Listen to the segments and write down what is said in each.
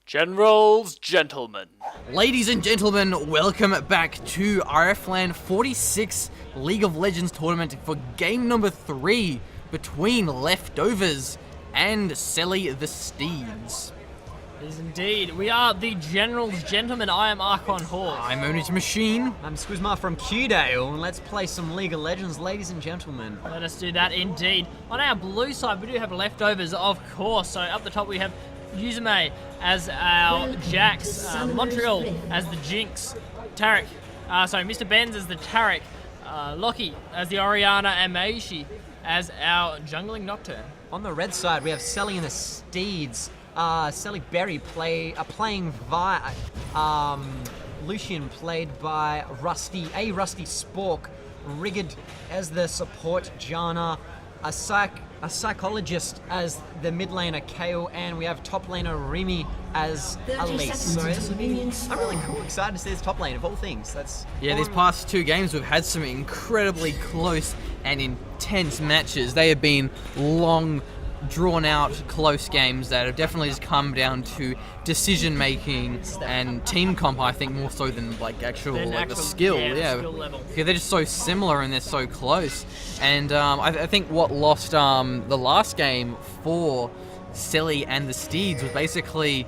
Generals, gentlemen. Ladies and gentlemen, welcome back to RFlan 46 League of Legends tournament for game number 3 between Leftovers and Celly the Steeds. It is indeed. We are the Generals, gentlemen. I am Archon Hawk. I'm Ownage Machine. I'm Squizmar from Qdale, and let's play some League of Legends, ladies and gentlemen. Let us do that indeed. On our blue side, we do have Leftovers, of course. So up the top, we have Yuzume as our Jax, Montreal as the Jinx, Tarek, Mr. Benz as the Tarek, Loki as the Orianna, and Meishi as our jungling Nocturne. On the red side, we have Celly and the Steeds. Celly Berry playing via Lucian, played by Rusty Spork, Rigged as the support Janna, a psychologist as the mid laner Kale, and we have top laner Remy as Elise. So I'm really excited to see this top lane of all things. These past 2 games we've had some incredibly close and intense matches. They have been long, drawn out, close games that have definitely just come down to decision making and team comp, I think, more so than actual the skill. Skill level. Yeah, they're just so similar and they're so close. And I think what lost the last game for Celly and the Steeds was basically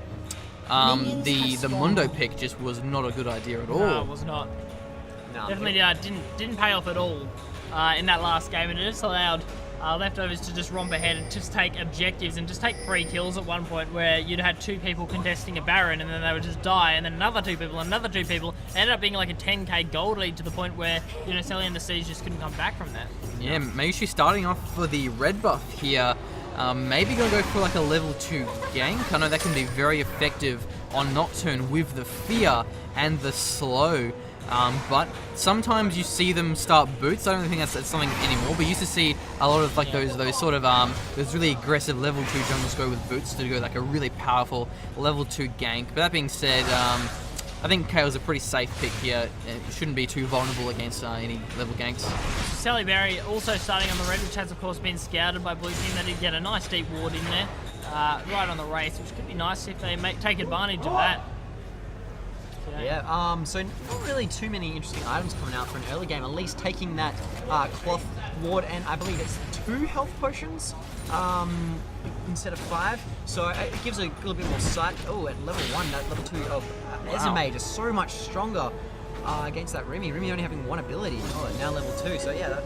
the Mundo pick just was not a good idea at all. No, it was not. No, Definitely didn't pay off at all in that last game, and it just allowed Leftovers to just romp ahead and just take objectives and just take 3 kills at one point, where you'd had 2 people contesting a Baron and then they would just die, and then another 2 people, It ended up being like a 10k gold lead to the point where, Celly and the Siege just couldn't come back from that. Yeah, Meishi starting off for the red buff here. Maybe gonna go for like a level 2 gank. I know that can be very effective on Nocturne with the fear and the slow. But sometimes you see them start boots. I don't think that's something anymore, but you used to see a lot of those sort of those really aggressive level 2 junglers go with boots to go like a really powerful level 2 gank. But that being said, I think Kale's a pretty safe pick here. It shouldn't be too vulnerable against any level ganks. Celly Berry also starting on the red, which has of course been scouted by blue team. They did get a nice deep ward in there, right on the race, which could be nice if they take advantage of that. Yeah, so not really too many interesting items coming out for an early game. At least taking that cloth ward, and I believe it's 2 health potions instead of 5. So it gives a little bit more sight. Oh, at level 1, that level 2 of Ezimage is so much stronger against that Remy. Remy only having 1 ability. Oh, now level 2. So yeah,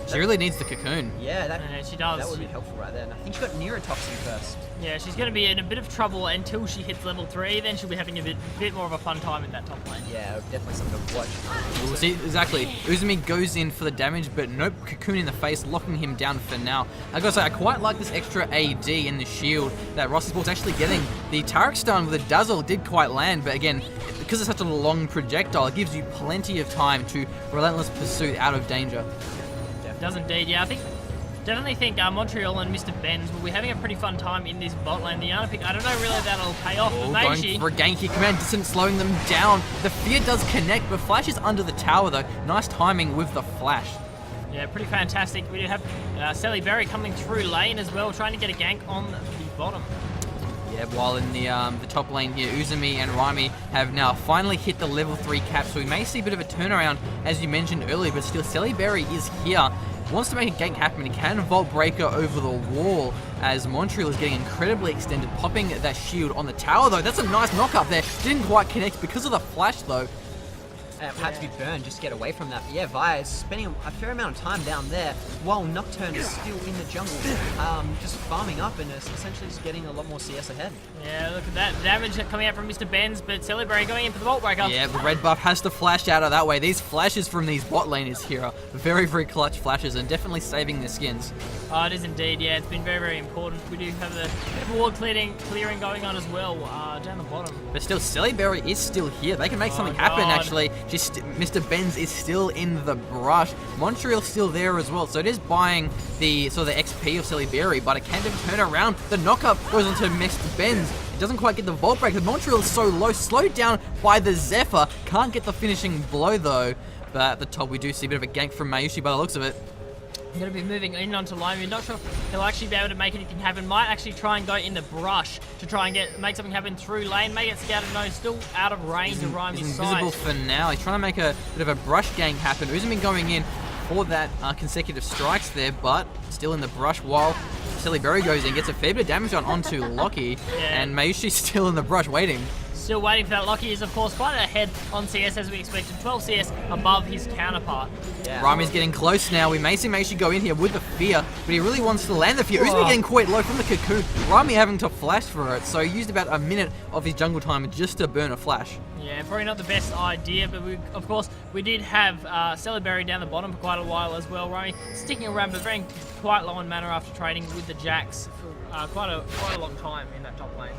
she really needs the cocoon. Yeah, she does. That would be helpful right there. And I think she got Neurotoxin first. Yeah, she's going to be in a bit of trouble until she hits level 3. Then she'll be having a bit more of a fun time in that top lane. Yeah, definitely something to watch. We'll see, exactly. Uzumi goes in for the damage, but nope, cocoon in the face, locking him down for now. I gotta say, I quite like this extra AD in the shield that Rossi Sport's actually getting. The Tarek stun with a dazzle did quite land, but again, because it's such a long projectile, it gives you plenty of time to relentless pursuit out of danger. Does indeed, yeah. I definitely think Montreal and Mr. Benz will be having a pretty fun time in this bot lane. The Yana pick, I don't know really if that'll pay off, but going for a ganky command, distance slowing them down. The fear does connect, but Flash is under the tower though. Nice timing with the flash. Yeah, pretty fantastic. We do have Celly Berry coming through lane as well, trying to get a gank on the bottom. Yeah, while in the top lane here, Uzumi and Raimi have now finally hit the level 3 cap, so we may see a bit of a turnaround, as you mentioned earlier, but still Celly Berry is here. Wants to make a gank happen. He can Vault Breaker over the wall as Montreal is getting incredibly extended, popping that shield on the tower though. That's a nice knock up there. Didn't quite connect because of the flash though. Had to be burned just to get away from that. But yeah, Vi is spending a fair amount of time down there while Nocturne is still in the jungle, just farming up and essentially just getting a lot more CS ahead. Yeah, look at that damage coming out from Mr. Benz, but Celly Berry going in for the Vault Breaker. Yeah, the red buff has to flash out of that way. These flashes from these bot laners here are very, very clutch flashes and definitely saving their skins. Oh, it is indeed, yeah. It's been very, very important. We do have the ward clearing going on as well down the bottom. But still, Celly Berry is still here. They can make something happen, actually. Mr. Benz is still in the brush. Montreal's still there as well, so it is buying the XP of Celly Berry, but it can turn around. The knockup goes onto Mr. Benz. It doesn't quite get the Vault Break. Montreal is so low, slowed down by the Zephyr. Can't get the finishing blow though. But at the top, we do see a bit of a gank from Mayushi by the looks of it. Going to be moving in onto Lime. You're not sure if he'll actually be able to make anything happen. Might actually try and go in the brush to try and make something happen through lane. May get scouted. No, still out of range of Rhyme's He's sight. invisible for now. He's trying to make a bit of a brush gang happen. Uzumi going in for that consecutive strikes there, but still in the brush while Celly Berry goes in, gets a fair bit of damage onto Lockie, and Mayushi's still in the brush waiting. Still waiting for that. Lockie is, of course, quite ahead on CS as we expected. 12 CS above his counterpart. Yeah. Rami's getting close now. We may see Mayushi go in here with the fear, but he really wants to land the fear. Uzumi getting quite low from the cocoon. Rami having to flash for it, so he used about a minute of his jungle time just to burn a flash. Yeah, probably not the best idea, but of course, we did have Celly Berry down the bottom for quite a while as well. Rami sticking around, but very quite low in mana after trading with the Jacks for quite a long time in that top lane.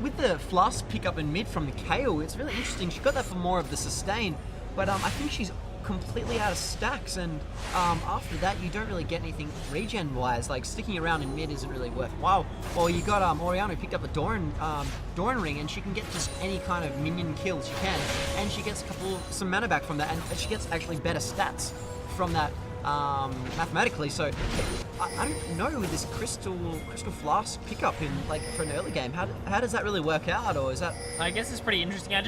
With the Flask pickup in mid from the Kale, it's really interesting. She got that for more of the sustain, but I think she's completely out of stacks, and after that you don't really get anything regen wise. Like sticking around in mid isn't really worthwhile. Well, you got Oriana who picked up the Doran ring, and she can get just any kind of minion kill she can, and she gets some mana back from that, and she gets actually better stats from that mathematically. So I don't know with this crystal Flask pickup in for an early game. How does that really work out, or is that? I guess it's pretty interesting. I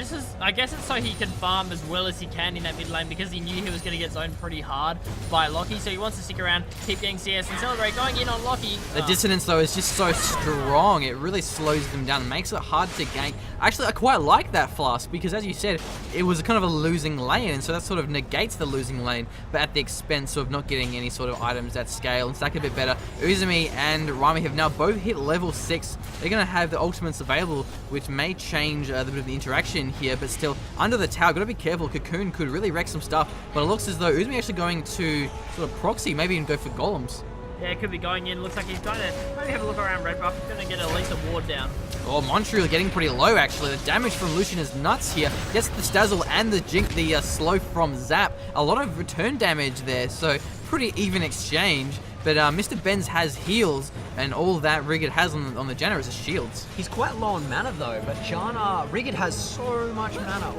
guess it's so he can farm as well as he can in that mid lane, because he knew he was going to get zoned pretty hard by Lockie, so he wants to stick around, keep getting CS and Celebrate going in on Lockie. The dissonance though is just so strong. It really slows them down, makes it hard to gank. Actually, I quite like that Flask, because as you said, it was kind of a losing lane, and so that sort of negates the losing lane, but at the expense of not getting any sort of items at scale and stack a bit better. Uzumi and Rami have now both hit level 6. They're going to have the ultimates available, which may change the bit of the interaction here, but still, under the tower, got to be careful. Cocoon could really wreck some stuff, but it looks as though Uzumi actually going to sort of proxy, maybe even go for golems. Yeah, it could be going in. Looks like he's trying to maybe have a look around red buff. He's going to get at least a ward down. Oh, Montreal getting pretty low, actually. The damage from Lucian is nuts here. Gets the Stazzle and the slow from Zap. A lot of return damage there, so pretty even exchange. But Mr. Benz has heals, and all that Rigid has on the Janna is his shields. He's quite low on mana though, but Rigid has so much mana.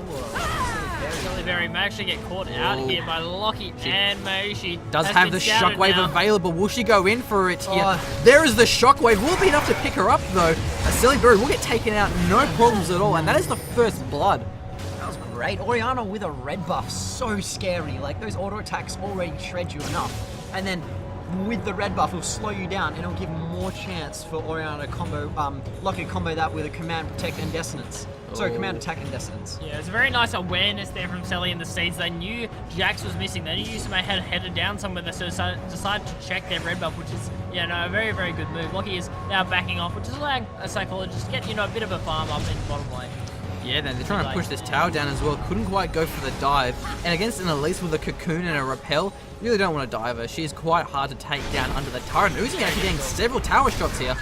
Celly Berry may actually get caught out here by Lockie and Mayushi. Does have the shockwave available. Will she go in for it here? There is the shockwave. Will be enough to pick her up though. Celly Berry will get taken out, no problems at all, and that is the first blood. That was great. Oriana with a red buff, so scary. Like those auto attacks already shred you enough, and then with the red buff, it'll slow you down, and it'll give more chance for Oriana to combo, Lockie combo that with a command protect and dissonance. Sorry, command attack and dissonance. Yeah, it's a very nice awareness there from Celly and the Steeds. They knew Jax was missing. They knew Usame had headed down somewhere, so they decided to check their red buff, which is, a very, very good move. Lockie is now backing off, which is allowing a Psychologist to get, a bit of a farm up in the bottom lane. Yeah, then they're trying to push this tower down as well. Couldn't quite go for the dive. And against an Elise with a cocoon and a repel, you really don't want to dive her. She's quite hard to take down under the turret. Uzi actually getting several tower shots here.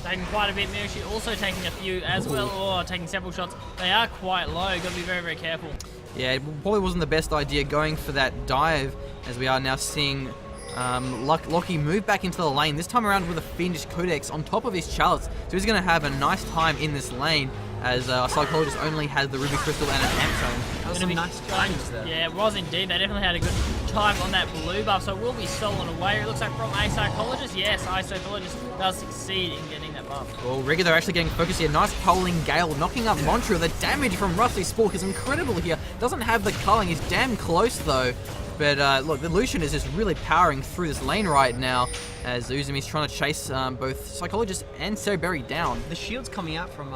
Taking quite a bit. Mayushi also taking a few as well, or taking several shots. They are quite low. Got to be very, very careful. Yeah, it probably wasn't the best idea going for that dive, as we are now seeing Lockie move back into the lane, this time around with a Fiendish Codex on top of his Chalice. So he's going to have a nice time in this lane, as Psychologist only has the Ruby Crystal and an Amp Zone. That was some nice times there. Yeah, it was indeed. They definitely had a good time on that blue buff, so it will be stolen away. It looks like from a Psychologist. Yes, a Psychologist does succeed in getting that buff. Well, Rigger, they're actually getting focused here. Nice Poling Gale, knocking up Montreal. The damage from Rusty Spork is incredible here. Doesn't have the culling. He's damn close, though. But look, the Lucian is just really powering through this lane right now, as Uzumi's trying to chase both Psychologist and Berry down. The shields coming out from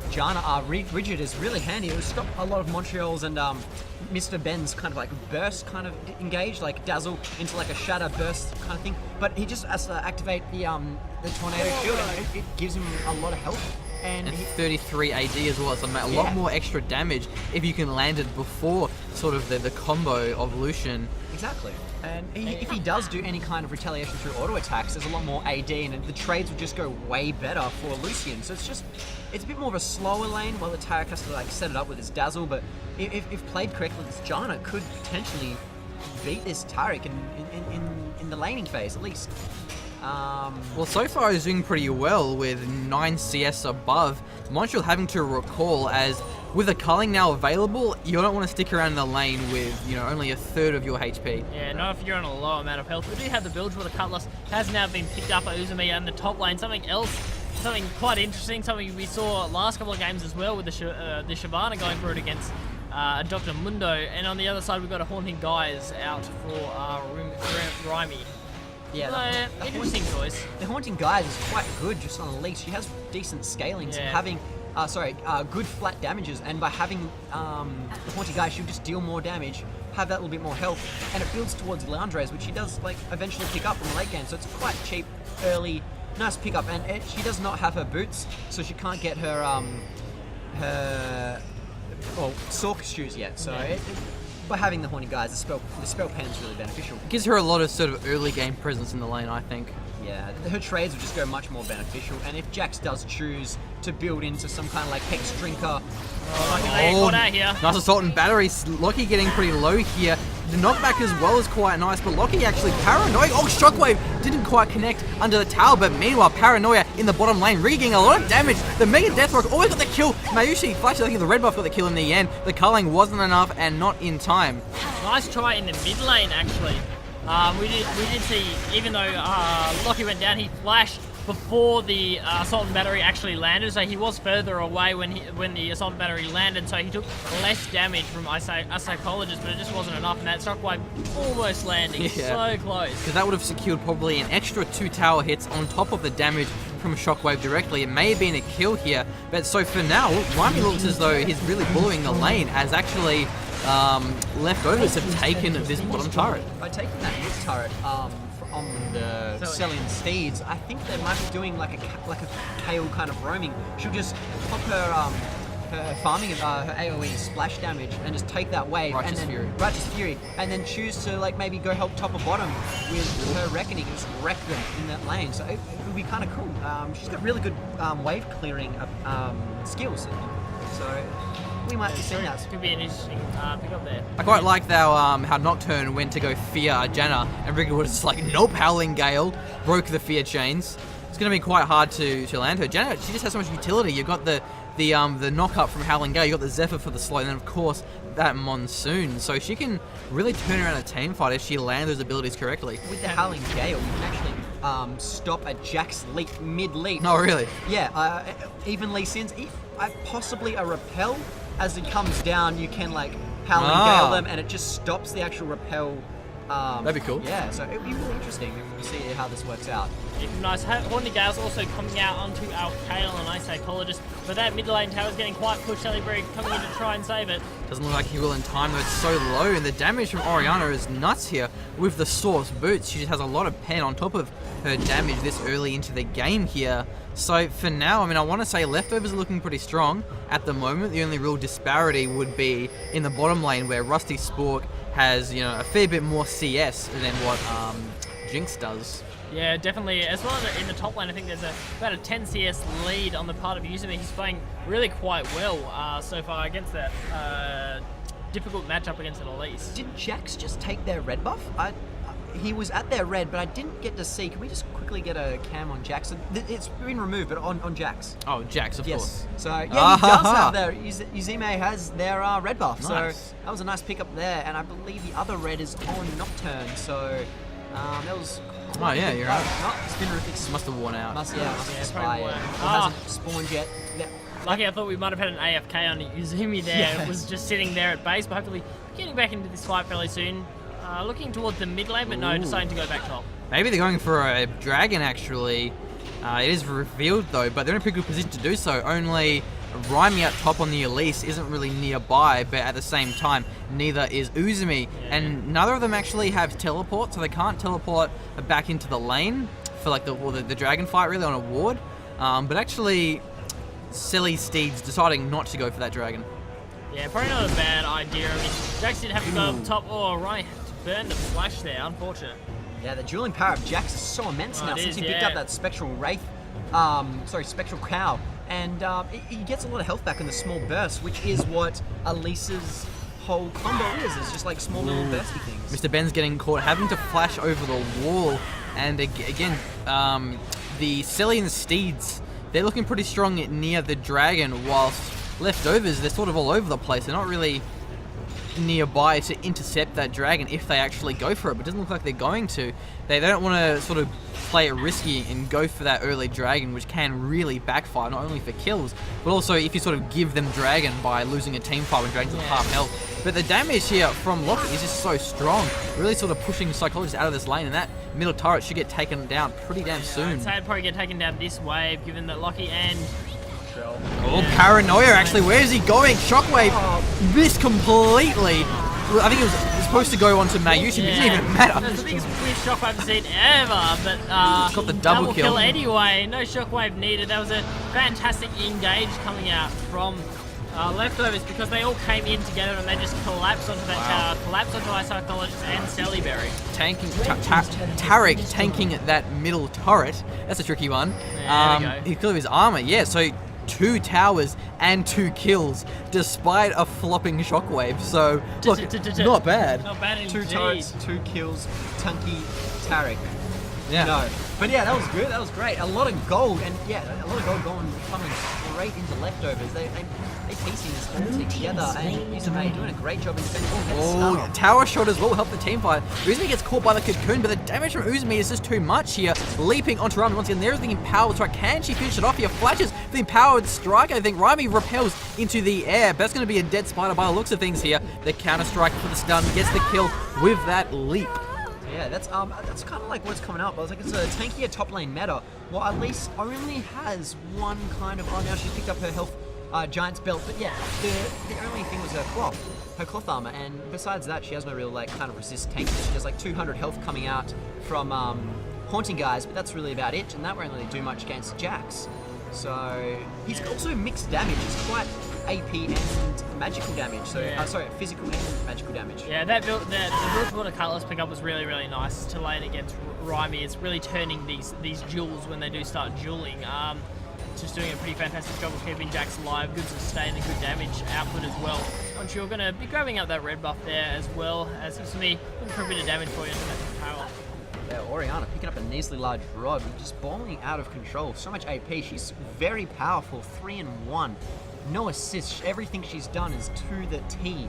Janna are rigid is really handy. It will stop a lot of Montreal's and Mr. Ben's kind of like burst kind of engage, like dazzle into like a shatter burst kind of thing. But he just has to activate the tornado shield, and it gives him a lot of health. And 33 AD as well, so a lot more extra damage if you can land it before sort of the combo of Lucian. Exactly. And if he does do any kind of retaliation through auto attacks, there's a lot more AD, and the trades would just go way better for Lucian. So it's a bit more of a slower lane while the Tarek has to like set it up with his dazzle. But if played correctly, this Janna could potentially beat this Tarek in the laning phase at least. Well, so far he's doing pretty well with 9 CS above. Montreal having to recall, as with a culling now available, you don't want to stick around in the lane with, only a third of your HP. Yeah, not if you're on a low amount of health. We do have the build with a Cutlass. Has now been picked up by Uzumi in the top lane. Something quite interesting, something we saw last couple of games as well with the Shyvana going for it against Dr. Mundo. And on the other side, we've got a Haunting Guys out for Raimi. Yeah, interesting choice. The Haunting Guys is quite good just on a leash. She has decent scalings and having, good flat damages. And by having the Haunting Guys, she'll just deal more damage, have that little bit more health, and it builds towards Lounge, which she does eventually pick up in the late game. So it's quite cheap, early, nice pickup. And she does not have her boots, so she can't get her Sork shoes yet. So by having the Haunting Guys, the spell pen is really beneficial. It gives her a lot of sort of early game presence in the lane, I think. Yeah, her trades will just go much more beneficial. And if Jax does choose to build into some kind of Hex Drinker... Caught out here. Nice assault and battery. Locky getting pretty low here. The knockback as well is quite nice, but Locky actually paranoid. Oh, Shockwave didn't quite connect under the tower, but meanwhile, Paranoia in the bottom lane, rigging a lot of damage. The Mega Deathrock always got the kill. Mayushi flashes, I think the red buff got the kill in the end. The culling wasn't enough and not in time. Nice try in the mid lane, actually. We did see, even though Locky went down, he flashed before the assault and battery actually landed, so he was further away when the assault and battery landed, so he took less damage from a psychologist, but it just wasn't enough, and that Shockwave almost landing, so close. Because that would have secured probably an extra 2 tower hits on top of the damage from Shockwave directly. It may have been a kill here, but so for now, Raimi looks as though he's really bullying the lane, as actually Leftovers have taken this bottom turret. By taking that mid turret on the Celly and Steeds, I think they might be doing like a Kale kind of roaming. She'll just pop her farming of her AoE splash damage and just take that wave Righteous Fury, and then choose to maybe go help top or bottom with her Reckoning and just wreck them in that lane. So it would be kind of cool. She's got really good wave clearing skills, so we might be seeing that. Could be an interesting pick-up there. I quite like how Nocturne went to go fear Janna, and Rigger was just like, nope, Howling Gale, broke the fear chains. It's going to be quite hard to land her. Janna, she just has so much utility. You've got the knock-up from Howling Gale, you've got the Zephyr for the slow, and then of course that Monsoon. So she can really turn around a team fight if she lands those abilities correctly. With the Howling Gale, you can actually stop a Jax leap mid-leap. Oh, really? Yeah, even Lee Sins, possibly a repel. As it comes down, you can Howling Gale them, and it just stops the actual repel. That'd be cool. Yeah, so it'd be really interesting if we see how this works out. Nice. Haunting Gale's also coming out onto our Kale and Ice Psychologist, but that mid lane tower's getting quite pushed. Celly Berry coming in to try and save it. Doesn't look like he will in time, though. It's so low, and the damage from Oriana is nuts here with the Source Boots. She just has a lot of pen on top of her damage this early into the game here. So for now, I want to say Leftovers are looking pretty strong at the moment. The only real disparity would be in the bottom lane, where Rusty Spork has, a fair bit more CS than what Jinx does. Yeah, definitely. As well as in the top lane, I think there's about a 10 CS lead on the part of Uzumi. He's playing really quite well so far against that difficult matchup against an Elise. Did Jax just take their red buff? He was at their red, but I didn't get to see. Can we just quickly get a cam on Jax? It's been removed, but on Jax. Oh, Jax, of course. So, yeah, he does have their... Uzime has their red buff. Nice. So that was a nice pickup there, and I believe the other red is on Nocturne, so that was... Oh, yeah, you're right. No, Spinner Must have worn out. Must have expired. worn. Or hasn't spawned yet. Yeah. Lucky, I thought we might have had an AFK on Uzumi there. Yes. It was just sitting there at base, but hopefully getting back into this fight fairly soon. Looking towards the mid lane, but no, deciding to go back top. Maybe they're going for a dragon, actually. It is revealed, though, but they're in a pretty good position to do so. Only Raimi up top on the Elise isn't really nearby, but at the same time, neither is Uzumi. Yeah. And neither of them actually have teleport, so they can't teleport back into the lane for the dragon fight, really, on a ward. But actually, Celly Steeds deciding not to go for that dragon. Yeah, probably not a bad idea. Jax did have to go up top. Oh, right. Burn the flash there, unfortunate. Yeah, the dueling power of Jax is so immense now since he picked up that Spectral Wraith, Spectral Cow, and he gets a lot of health back in the small burst, which is what Elise's whole combo is just small little bursty things. Mr. Ben's getting caught, having to flash over the wall, and again, the Celly and Steeds, they're looking pretty strong near the dragon, whilst Leftovers, they're sort of all over the place. They're not really nearby to intercept that dragon if they actually go for it, but it doesn't look like they're going to. They don't want to sort of play it risky and go for that early dragon, which can really backfire, not only for kills, but also if you sort of give them dragon by losing a team fight when dragon's at half health. But the damage here from Lockett is just so strong, really sort of pushing Psychologist out of this lane, and that middle turret should get taken down pretty damn soon. I'd say it'd probably get taken down this wave, given that Lockie and Oh, Paranoia actually. Where is he going? Shockwave missed completely. I think it was supposed to go onto Mayushi, but it didn't even matter. That's the biggest Shockwave I've seen ever, but got the double kill anyway. No Shockwave needed. That was a fantastic engage coming out from Leftovers, because they all came in together and they just collapsed onto that tower, collapsed onto our Psychologist and Celly Berry. Tanking, Tarek tanking that middle turret. That's a tricky one. There we go. He killed his armor, yeah, so 2 towers and 2 kills despite a flopping shockwave. So, look, not bad. Not bad indeed. 2 turrets, 2 kills, Tunky, Tarek. Yeah. No. But yeah, that was good. That was great. A lot of gold, and yeah, a lot of gold coming straight into Leftovers. They piecing this whole team together, and Uzume doing a great job in defending. Oh, tower shot as well help the team fight. Uzume gets caught by the cocoon, but the damage from Uzume is just too much here. Leaping onto Rami once again. There's the empowered strike. Can she finish it off here? Flashes the empowered strike. I think Rami repels into the air, but that's going to be a dead spider by the looks of things here. The counter strike for the stun gets the kill with that leap. Yeah, that's kind of like what's coming up. I was like, it's a tankier top lane meta. Well, at least only has one kind of. Oh, now she's picked up her health giant's belt. But yeah, the only thing was her cloth armor, and besides that, she has no real like kind of resist tank. She has like 200 health coming out from haunting guys, but that's really about it. And that won't really do much against Jax. So he's also mixed damage. He's quite AP and magical damage. So sorry, physical and magical damage. Yeah, that build, the build for the Cutlass pickup was really, really nice to lane against Rimi. It's really turning these duels when they do start dueling. Just doing a pretty fantastic job of keeping Jax alive, good sustain and good damage output as well. Once you're going to be grabbing up that red buff there as well, as for me, looking for a bit of damage for you into that power. Yeah, Oriana picking up a nasally large rod, just balling out of control. So much AP. She's very powerful. 3-1. No assists. Everything she's done is to the T.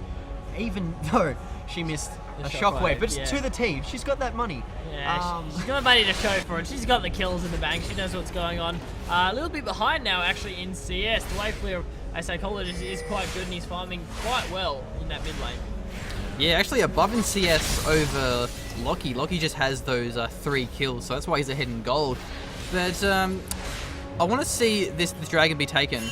Even though she missed a shockwave, but it's to the T. She's got that money. Yeah, she's got money to show for it. She's got the kills in the bank. She knows what's going on. A little bit behind now, actually, in CS. The wave clear, a Psychologist is quite good, and he's farming quite well in that mid lane. Yeah, actually above in CS over Loki. Loki just has those 3 kills, so that's why he's ahead in gold. But I want to see this dragon be taken.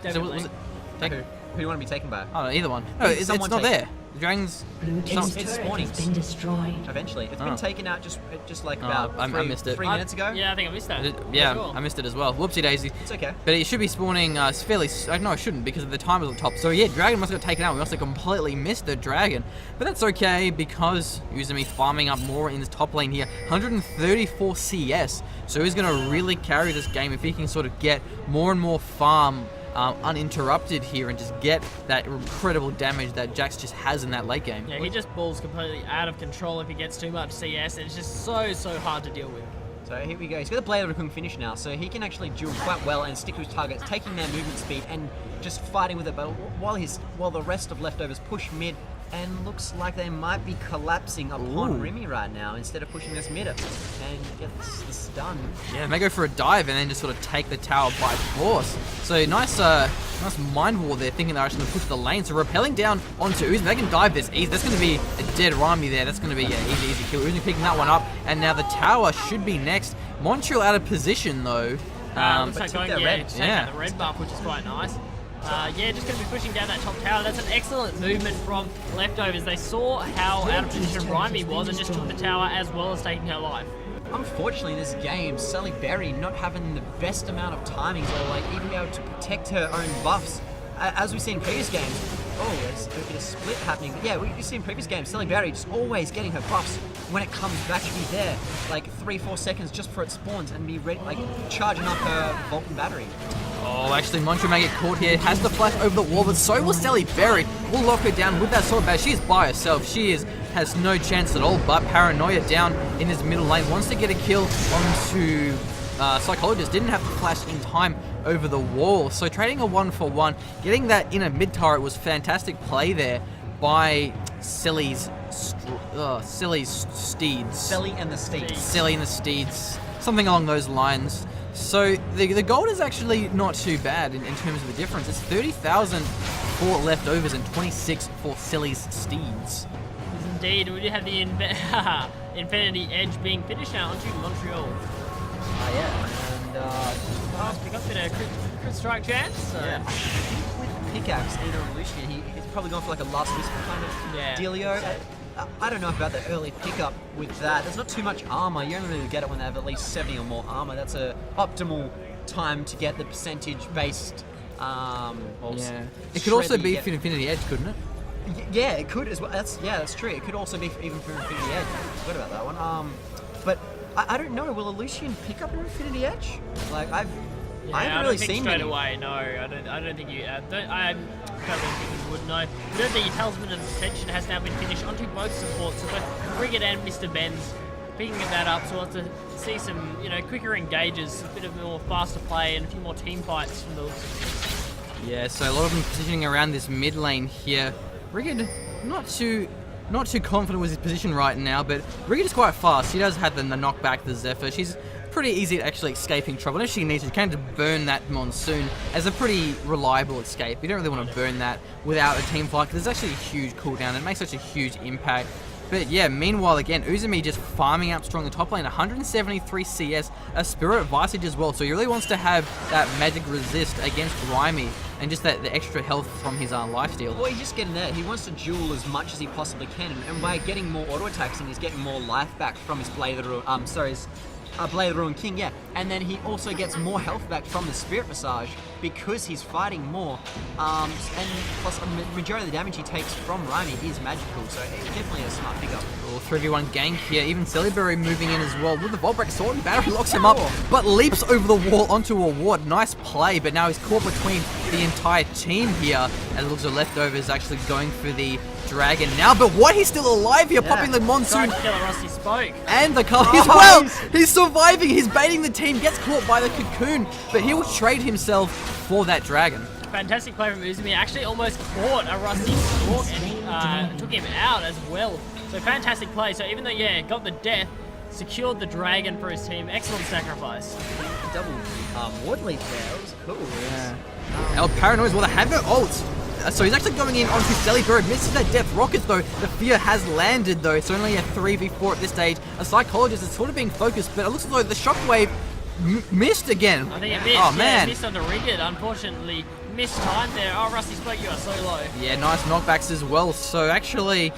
Definitely. So, was it taken? Who do you want to be taken by? I don't know, either one. No, it's not there. The dragon's... Blue team's It's turret spawning. has been destroyed. Eventually. It's been taken out just like about I missed it. 3 minutes ago. Yeah, I think I missed that. Yeah, Sure. I missed it as well. Whoopsie daisy. It's okay. But it should be spawning fairly... No, it shouldn't, because the timer's on top. So yeah, dragon must have got taken out. We must have completely missed the dragon. But that's okay, because Uzumi farming up more in his top lane here. 134 CS. So he's going to really carry this game if he can sort of get more and more farm uninterrupted here and just get that incredible damage that Jax just has in that late game. Yeah, he just balls completely out of control if he gets too much CS, and it's just so hard to deal with. So here we go. He's got the Blade of the Kung finish now, so he can actually duel quite well and stick to his targets, taking their movement speed and just fighting with it. But while the rest of Leftovers push mid, and looks like they might be collapsing upon Rimi right now instead of pushing this mid and gets the stun. Yeah, they go for a dive and then just sort of take the tower by force. So nice mind war there, thinking they're actually going to push the lane. So repelling down onto Uzumi, they can dive this easy. That's going to be a dead Rami there. That's going to be easy kill. Uzumi picking that one up, and now the tower should be next. Montreal out of position though. Looks like took going, their red. to take out the red buff, which is quite nice. Yeah, just going to be pushing down that top tower. That's an excellent movement from Leftovers. They saw how out of position Rimi was and just took the tower as well as taking her life. Unfortunately, in this game, Celly Berry not having the best amount of timings or like even be able to protect her own buffs. As we've seen in previous games, there's a bit of split happening. But yeah, we've seen in previous games, Celly Berry just always getting her buffs when it comes back to be there, like 3-4 seconds just before it spawns and be ready, like charging up her Vulcan battery. Oh, actually, Montreal may get caught here. Has the flash over the wall, but so will Celly Berry. We'll lock her down with that sword badge. She is by herself. She has no chance at all, but Paranoia down in his middle lane wants to get a kill onto Psychologist. Didn't have the flash in time over the wall. So trading a 1-for-1, getting that inner mid turret was fantastic play there by Celly's Steeds. Celly and the Steeds. Celly and the Steeds. Something along those lines. So the gold is actually not too bad in terms of the difference. It's 30,000 for Leftovers and 26 for Celly's Steeds. Yes, indeed, we do have the Infinity Edge being finished now onto Montreal. Yeah. And Nice pick up, bit of crit strike chance. So. yeah, I think with pickaxe in Evolution, he's probably gone for like a last whisper kind of dealio. I don't know about the early pickup with that. There's not too much armor. You only really get it when they have at least 70 or more armor. That's a optimal time to get the percentage-based. It could also be for Infinity Edge, couldn't it? Yeah, it could as well. That's true. It could also be even for Infinity Edge. I forgot about that one. But I don't know. Will Illusion pick up an Infinity Edge? Like I haven't really seen straight many. away. No, I don't think you. I don't think you would know. We know the Talisman of Ascension has now been finished onto both supports, so both Frigate and Mr. Benz picking that up. So we'll have to see some, quicker engages, a bit of more faster play, and a few more team fights from the looks of it. Yeah, so a lot of them positioning around this mid lane here. Rigid, not too confident with his position right now, but Rigid is quite fast. She does have the knockback, the Zephyr. She's pretty easy at actually escaping trouble. And if she needs to, she can just burn that Monsoon as a pretty reliable escape. You don't really want to burn that without a team fight, because there's actually a huge cooldown. It makes such a huge impact. But yeah, meanwhile, again, Uzumi just farming up strong in the top lane, 173 CS, a Spirit Visage as well. So he really wants to have that magic resist against Raimi and just the extra health from his lifesteal. Well, he's just getting there. He wants to duel as much as he possibly can, and by getting more auto attacks, and he's getting more life back from his Blade of the Blade of the Ruined King, yeah. And then he also gets more health back from the Spirit Visage because he's fighting more. And plus, a majority of the damage he takes from Raimi is magical, so it's definitely a smart pickup. 3v1 gank here, even Cellyberry moving in as well with the Voltbreak Sword. Battery locks him up, but leaps over the wall onto a ward. Nice play, but now he's caught between the entire team here, as it looks like Leftovers actually going for the Dragon now. But what? He's still alive here, popping the Monsoon Rusty spoke. and the Cully as well. He's surviving. He's baiting the team, gets caught by the Cocoon, but he will trade himself for that Dragon. Fantastic play from Uzumi. Actually almost caught a Rusty Stalk and took him out as well. So fantastic play. So even though, got the death, secured the Dragon for his team. Excellent sacrifice. Double ward leap there. That was cool. Yeah. El Paranoid as well. They have no ult. So he's actually going in onto Cellyberry. Misses that death rocket though. The fear has landed though. It's only a 3v4 at this stage. A Psychologist is sort of being focused, but it looks as though the Shockwave missed again. I think it missed. Oh man. It missed on the Rigid, unfortunately. Missed time there. Oh, Rusty Spoke, you are so low. Yeah, nice knockbacks as well. So actually,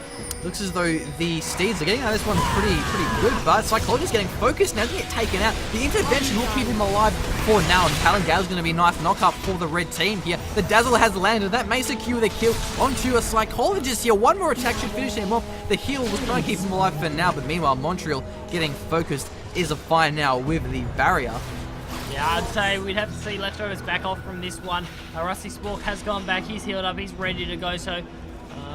looks as though the Steeds are getting out of this one pretty good, but Psychologist getting focused now to get taken out. The intervention will keep him alive for now, and Talongal's going to be a nice knock-up for the red team here. The Dazzle has landed. That may secure the kill onto a Psychologist here. One more attack should finish him off. The heal was trying to keep him alive for now, but meanwhile, Montreal getting focused is a fire now with the barrier. Yeah, I'd say we'd have to see Leftovers back off from this one. Rusty Spork has gone back, he's healed up, he's ready to go, so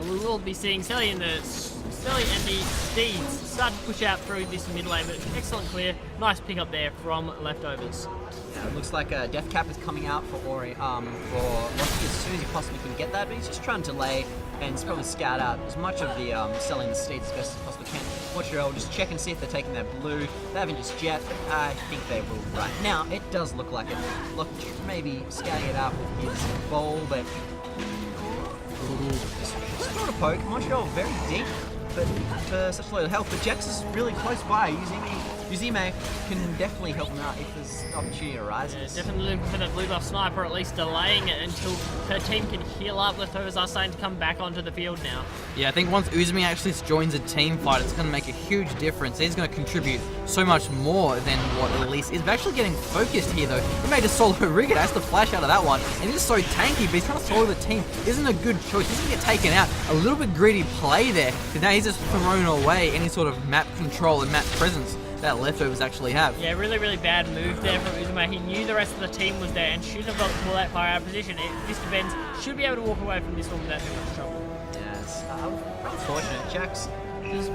we will be seeing Celly and the Steeds start to push out through this mid lane, but excellent clear. Nice pick up there from Leftovers. Yeah, it looks like a Death Cap is coming out for Ori, for Rusty as soon as he possibly can get that, but he's just trying to delay and he's probably scout out as much of the selling the Steeds as best as possibly can. Montreal just check and see if they're taking their blue. They haven't just yet, but I think they will right now. It does look like it. Look, maybe scouting it out with his bowl, but just not a poke. Montreal very deep, but for such little health. But Jax is really close by. Uzime can definitely help him out if there's an opportunity arises. Yeah, definitely looking for that blue buff sniper, at least delaying it until her team can heal up. Leftovers are starting to come back onto the field now. Yeah, I think once Uzumi actually joins a team fight, it's going to make a huge difference. He's going to contribute so much more than what Elise is. But actually getting focused here, though. He made a solo Rigid, has to flash out of that one. And he's just so tanky, but he's trying to solo the team. Isn't a good choice. He's going to get taken out. A little bit greedy play there, because now he's just thrown away any sort of map control and map presence that Leftovers actually have. Yeah, really bad move there from Uzuma. He knew the rest of the team was there and shouldn't have got to pull that fire out of position. Mr. Benz should be able to walk away from this one without too much trouble. Yes, unfortunate. Jax is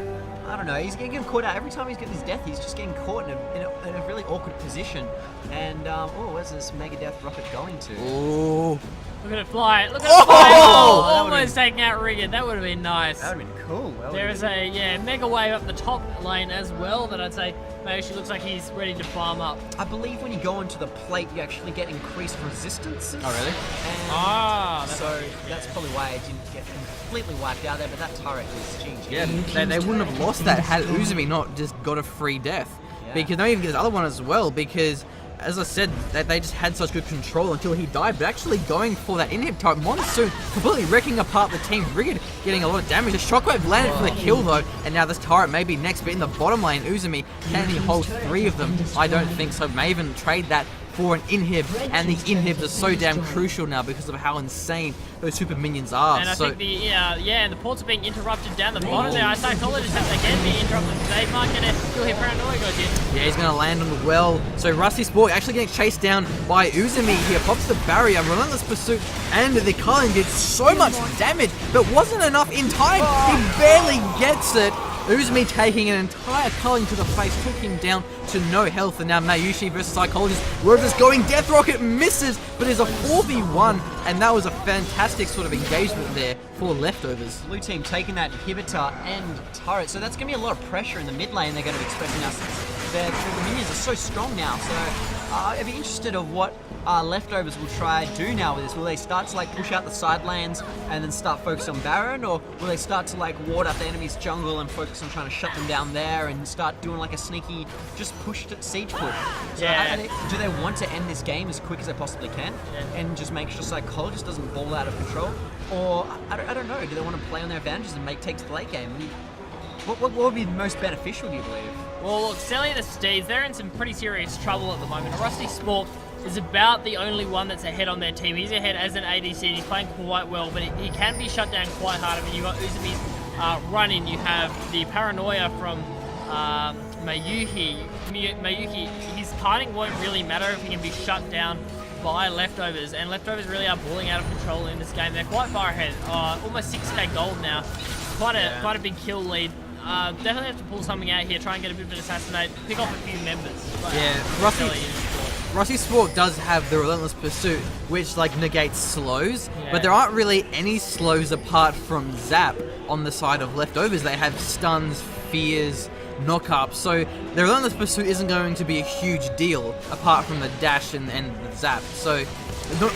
I don't know. He's getting caught out every time he's getting his death. He's just getting caught in a really awkward position. And where's this Mega Death rocket going to? Ooh. Look at it fly. Look at it fly. Oh! Almost taking out Rigged. That would have been nice. That would have been cool. There is a Mega Wave up the top lane as well that I'd say Mayoshi looks like he's ready to farm up. I believe when you go into the plate, you actually get increased resistance. Oh, really? So that's probably why I didn't get completely wiped out there, but that turret was GG. Yeah, they wouldn't have lost that had Uzumi not just got a free death. Yeah. Because they even get this other one as well, because as I said, they just had such good control until he died, but actually going for that inhib type Monsoon, completely wrecking apart the team. Rigged getting a lot of damage. The Shockwave landed for the kill though, and now this turret may be next, but in the bottom lane, Uzumi, can he hold 3 of them? I don't think so. May even trade that for an inhib, and the inhibs are so damn crucial now because of how insane those super minions are. And I think the ports are being interrupted down the bottom there. Our psychologists have again being interrupted. They might get a kill here. Paranoia goes in. Yeah, he's going to land on the well. So Rusty Sport actually getting chased down by Uzumi here. Pops the barrier, relentless pursuit, and the Culling did so much damage, but wasn't enough in time. He barely gets it. Uzumi taking an entire culling to the face, took him down to no health, and now Mayushi versus Psychologist. Rover's going, Death Rocket misses, but is a 4v1, and that was a fantastic sort of engagement there for Leftovers. Blue team taking that inhibitor and turret, so that's going to be a lot of pressure in the mid lane they're going to be expecting us. The minions are so strong now, so I'd be interested of what Leftovers will try to do now with this. Will they start to like push out the side lanes and then start focus on Baron, or will they start to like ward up the enemy's jungle and focus on trying to shut them down there and start doing like a sneaky just push to siege push? So do they want to end this game as quick as they possibly can and just make sure Psychologist doesn't ball out of control? Or I don't know, do they want to play on their advantages and take to the late game? What would be most beneficial, do you believe? Well, look, Celly and the Steeds, they're in some pretty serious trouble at the moment. Rusty Sport is about the only one that's ahead on their team. He's ahead as an ADC, and he's playing quite well, but he can be shut down quite hard. I mean, you've got Uzumi's run-in, you have the Paranoia from Mayuki. Mayuki, his kiting won't really matter if he can be shut down by Leftovers, and Leftovers really are balling out of control in this game. They're quite far ahead, almost 6k gold now. Quite a big kill lead. Definitely have to pull something out here, try and get a bit of an assassinate, pick off a few members. Rusty Sport does have the Relentless Pursuit, which like negates slows, but there aren't really any slows apart from Zap on the side of Leftovers. They have stuns, fears, knock-ups, so the Relentless Pursuit isn't going to be a huge deal apart from the dash and the Zap. So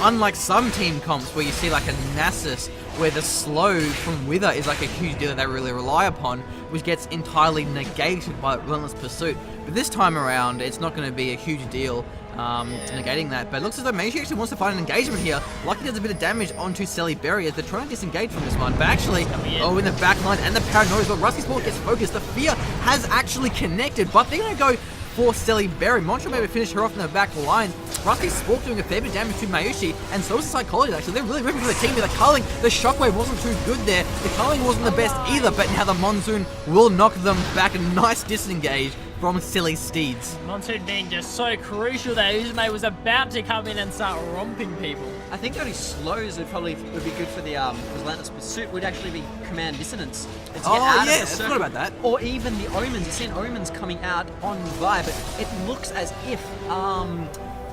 unlike some team comps where you see like a Nasus where the slow from Wither is like a huge deal that they really rely upon, which gets entirely negated by Relentless Pursuit. But this time around, it's not going to be a huge deal negating that. But it looks as though Maishi actually wants to find an engagement here. Lucky does a bit of damage onto Celly Berry as they're trying to disengage from this one. But actually, in the back line and the Paranoia, but Rusty Sport gets focused. The Fear has actually connected, but they're going to go for Celly Berry. Montreal maybe finish her off in the back line. Rusty Sport doing a fair bit of damage to Mayushi, and so is the Psychologist actually. They're really ripping for the team with the culling. The Shockwave wasn't too good there. The culling wasn't the best either, but now the Monsoon will knock them back. A nice disengage from Silly Steeds. Monsoon being just so crucial there. Uzume was about to come in and start romping people. I think the only slows that probably would be good for the Relentless Pursuit would actually be Command Dissonance. It's I forgot about that. Or even the Omens. You're seeing Omens coming out on Vi, but it looks as if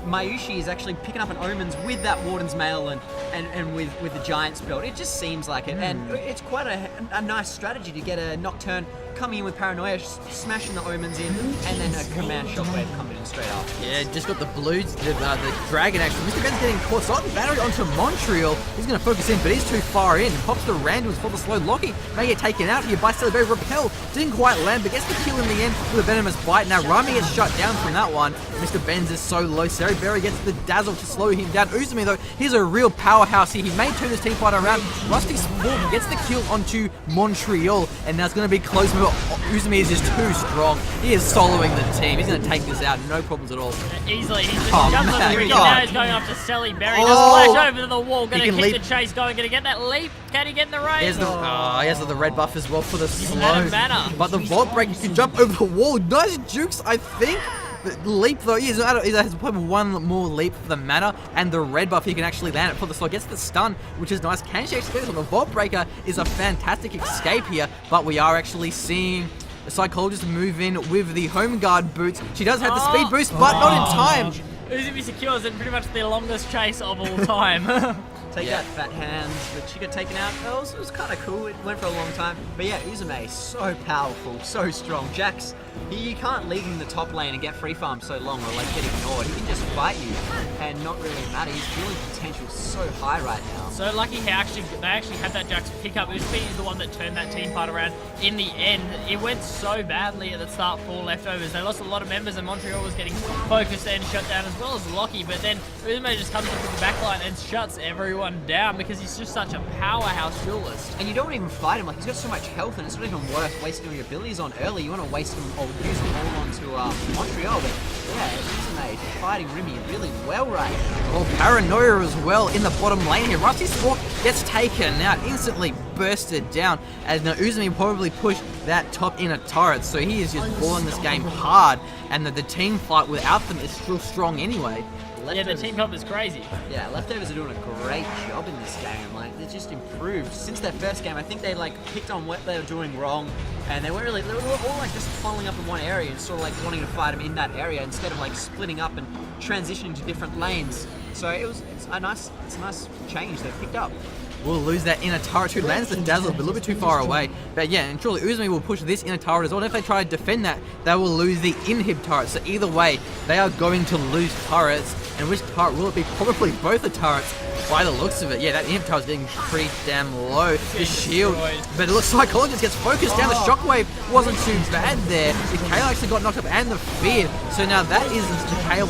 Mayushi is actually picking up an Omens with that Warden's Mail and with the Giant's Belt. It just seems like it, and it's quite a nice strategy to get a Nocturne coming in with Paranoia, smashing the Omens in, and then a Command Shockwave coming in straight after. Yeah, just got the Blues, the Dragon action. Mr. Ben's getting caught, so the battery onto Montreal. He's going to focus in, but he's too far in. Pops the Randuins for the slow Lockie. May get taken out here by Celebrate. Repel didn't quite land, but gets the kill in the end with a Venomous Bite. Now Rami gets shut down from that one. Mr. Benz is so low. Berry gets the dazzle to slow him down. Uzumi, though, he's a real powerhouse here. He may turn his team fight around. Rusty Sport gets the kill onto Montreal, and now it's going to be close. But Uzumi is just too strong. He is soloing the team. He's going to take this out, no problems at all. Easily. He's just jumped on the bridge, and now he's going up to Celly Berry. Does flash over to the wall. Going to keep the chase going. Going to get that leap. Can he get in the race? He has the red buff as well for the slow. Mana. But the Vault Break, you can jump over the wall. Nice jukes, I think. The leap though, he has probably one more leap for the mana, and the red buff he can actually land it for the slow. Gets the stun, which is nice. Can she actually get this on the Vault Breaker? Is a fantastic escape here, but we are actually seeing The Psychologist move in with the Home Guard boots. She does have the speed boost, but not in time. Uzumi secures in pretty much the longest chase of all time. Take that fat hands, but she got taken out. It was kind of cool. It went for a long time. But yeah, Uzume, so powerful, so strong. Jax, you can't leave him in the top lane and get free farm so long or like get ignored. He can just fight you and not really matter. His healing potential is so high right now. So lucky they actually had that Jax pick up. Uzumi is the one that turned that team fight around. In the end, it went so badly at the start for Leftovers. They lost a lot of members and Montreal was getting focused and shut down as well as Lockie. But then Uzume just comes up to the back line and shuts everyone down because he's just such a powerhouse duelist. And you don't even fight him, like he's got so much health and it's not even worth wasting your abilities on early. You want to waste them or use them all onto Montreal, but yeah, Uzume fighting Remy really well right now. Well, Paranoia as well in the bottom lane here. Rusty Spork gets taken out, instantly bursted down, as now Uzumi probably pushed that top inner turret, so he is just balling this game hard, and the team fight without them is still strong anyway. Yeah, the team comp is crazy. Yeah, Leftovers are doing a great job in this game. Like, they're just improved since their first game. I think they like picked on what they were doing wrong, and they were all like just funneling up in one area and sort of like wanting to fight them in that area instead of like splitting up and transitioning to different lanes. So it's a nice change they've picked up. Will lose that inner turret who lands the dazzle, but a little bit too far away. But yeah, and surely Uzumi will push this inner turret as well. And if they try to defend that, they will lose the inhib turret. So either way, they are going to lose turrets. And which turret will it be? Probably both the turrets by the looks of it. Yeah, that inhib turret is getting pretty damn low. The shield, but it looks like Psychologist gets focused down. The shockwave wasn't too bad there. The Kale actually got knocked up and the fear. So now that is the Kale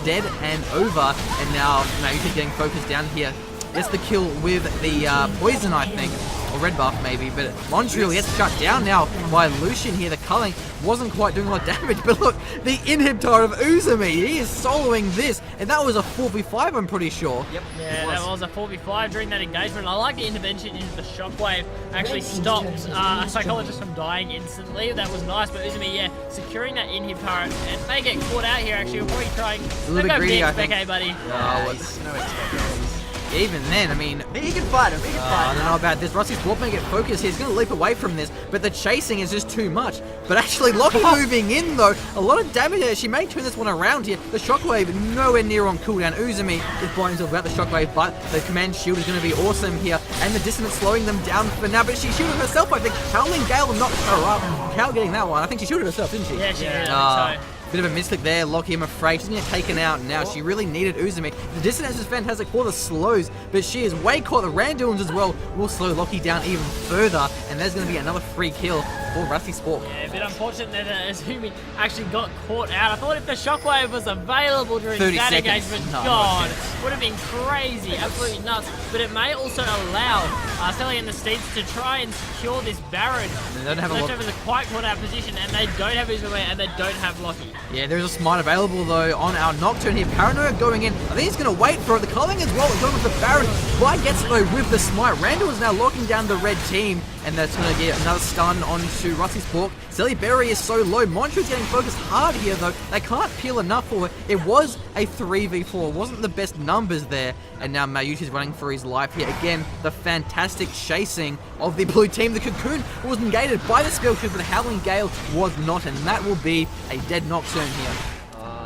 dead and over. And now Mayuki's getting focused down here. Gets the kill with the poison, I think, or red buff maybe, but Montreal gets shut down now by Lucian here. The culling wasn't quite doing a lot of damage, but look, the inhib turret of Uzumi, he is soloing this, and that was a 4v5, I'm pretty sure. Yep. Yeah, that was a 4v5 during that engagement. I like the intervention into the shockwave actually stopped a Psychologist from dying instantly. That was nice, but Uzumi, yeah, securing that inhib turret and may get caught out here actually. We're probably trying a little bit greedy, I think. buddy. No expectations. Even then, I mean... He can fight him, I don't know about this. Rusty Sport may get focused here. He's going to leap away from this, but the chasing is just too much. But actually, Lockie moving in, though. A lot of damage there. She may turn this one around here. The Shockwave nowhere near on cooldown. Uzumi is blowing himself about the Shockwave, but the Command Shield is going to be awesome here. And the Dissonance slowing them down for now, but she shielded herself, I think. Howling Gale knocked her up. Cal getting that one. I think she shielded herself, didn't she? Yeah, she did. I think so. Bit of a misclick there, Lockie, I'm afraid. She's going to get taken out now. She really needed Uzumi. The Dissonance is fantastic for the slows, but she is way caught. The Randuins as well will slow Lockie down even further, and there's going to be another free kill for Rusty Spork. Yeah, a bit unfortunate that Uzumi actually got caught out. I thought if the Shockwave was available during that engagement, God, would have been crazy, absolutely nuts. But it may also allow Celly and the Steeds to try and secure this Baron. They don't have Leftovers are quite caught out position, and they don't have Uzumi and they don't have Lockie. Yeah, there's a smite available though on our Nocturne here. Paranoia going in. I think he's going to wait for it. The culling as well. It's going with the Baron. Why gets though with the smite? Randall is now locking down the red team, and that's going to get another stun onto Rusty Spork. Celly Berry is so low. Montreal's getting focused hard here though. They can't peel enough for it. It was a 3v4. It wasn't the best numbers there. And now Mayuti's running for his life here. Again, the fantastic chasing of the blue team. The Cocoon was negated by the spell shield, but the Howling Gale was not, and that will be a dead Nocturne here.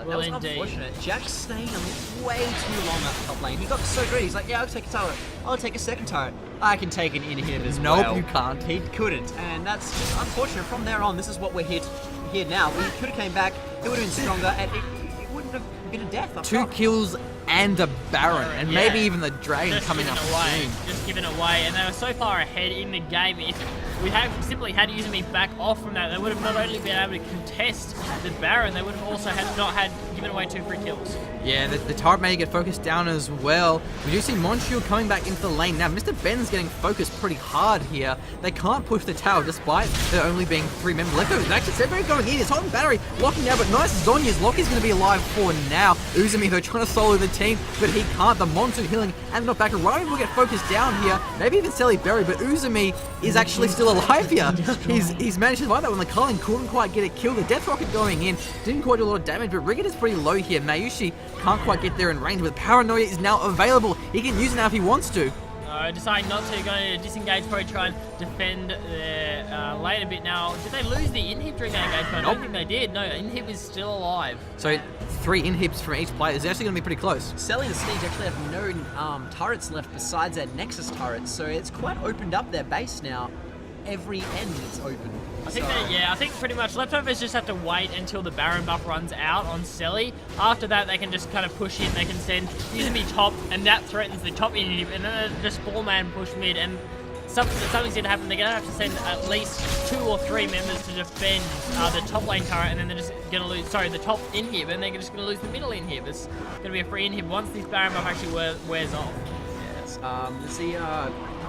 That was unfortunate. Jack's staying way too long up top lane. He got so greedy. He's like, yeah, I'll take a turret. I'll take a second turret. I can take an inhib as well. Nope, you can't. He couldn't. And that's just unfortunate. From there on, this is what we're here now. We could have came back. It would have been stronger. And it wouldn't have been a death up top. 2 kills and a Baron. And maybe even the Dragon just coming up soon. Just given away. And they were so far ahead in the game. If we had simply had Uzumi back off from that, they would have not only been able to contest the Baron, they would have also not had given away 2 free kills. Yeah, the turret may get focused down as well. We do see Montreal coming back into the lane. Now, Mr. Ben's getting focused pretty hard here. They can't push the tower despite there only being 3 members left. Actually, Severi going in. It's hot and battery locking down, but nice Zonya's. Lockie's going to be alive for now. Uzumi, though, trying to solo the team, but he can't. The Monsoon healing and not back. Ryan will get focused down here. Maybe even Celly Berry, but Uzumi is actually still alive here. He's managed to find that one. The Culling couldn't quite get it killed. The Death Rocket going in didn't quite do a lot of damage, but Rigged is pretty low here. Mayushi can't quite get there in range, but Paranoia is now available. He can use it now if he wants to. Deciding not to, going to disengage, probably try and defend their lane a bit now. Did they lose the inhib during that engagement? I don't think they did. No, inhib is still alive. So 3 inhibs from each player is actually going to be pretty close. Celly and the Steeds actually have no turrets left besides their Nexus turrets, so it's quite opened up their base now. Every end it's open. I think pretty much Leftovers just have to wait until the Baron buff runs out on Celly. After that, they can just kind of push in. They can send Uzumi top, and that threatens the top inhib, and then they just 4-man push mid. And something's going to happen. They're going to have to send at least 2 or 3 members to defend the top lane turret, and then they're just going to lose. Sorry, the top inhib, and they're just going to lose the middle inhib. It's going to be a free inhib once this Baron buff actually wears off. Yes. Let's see.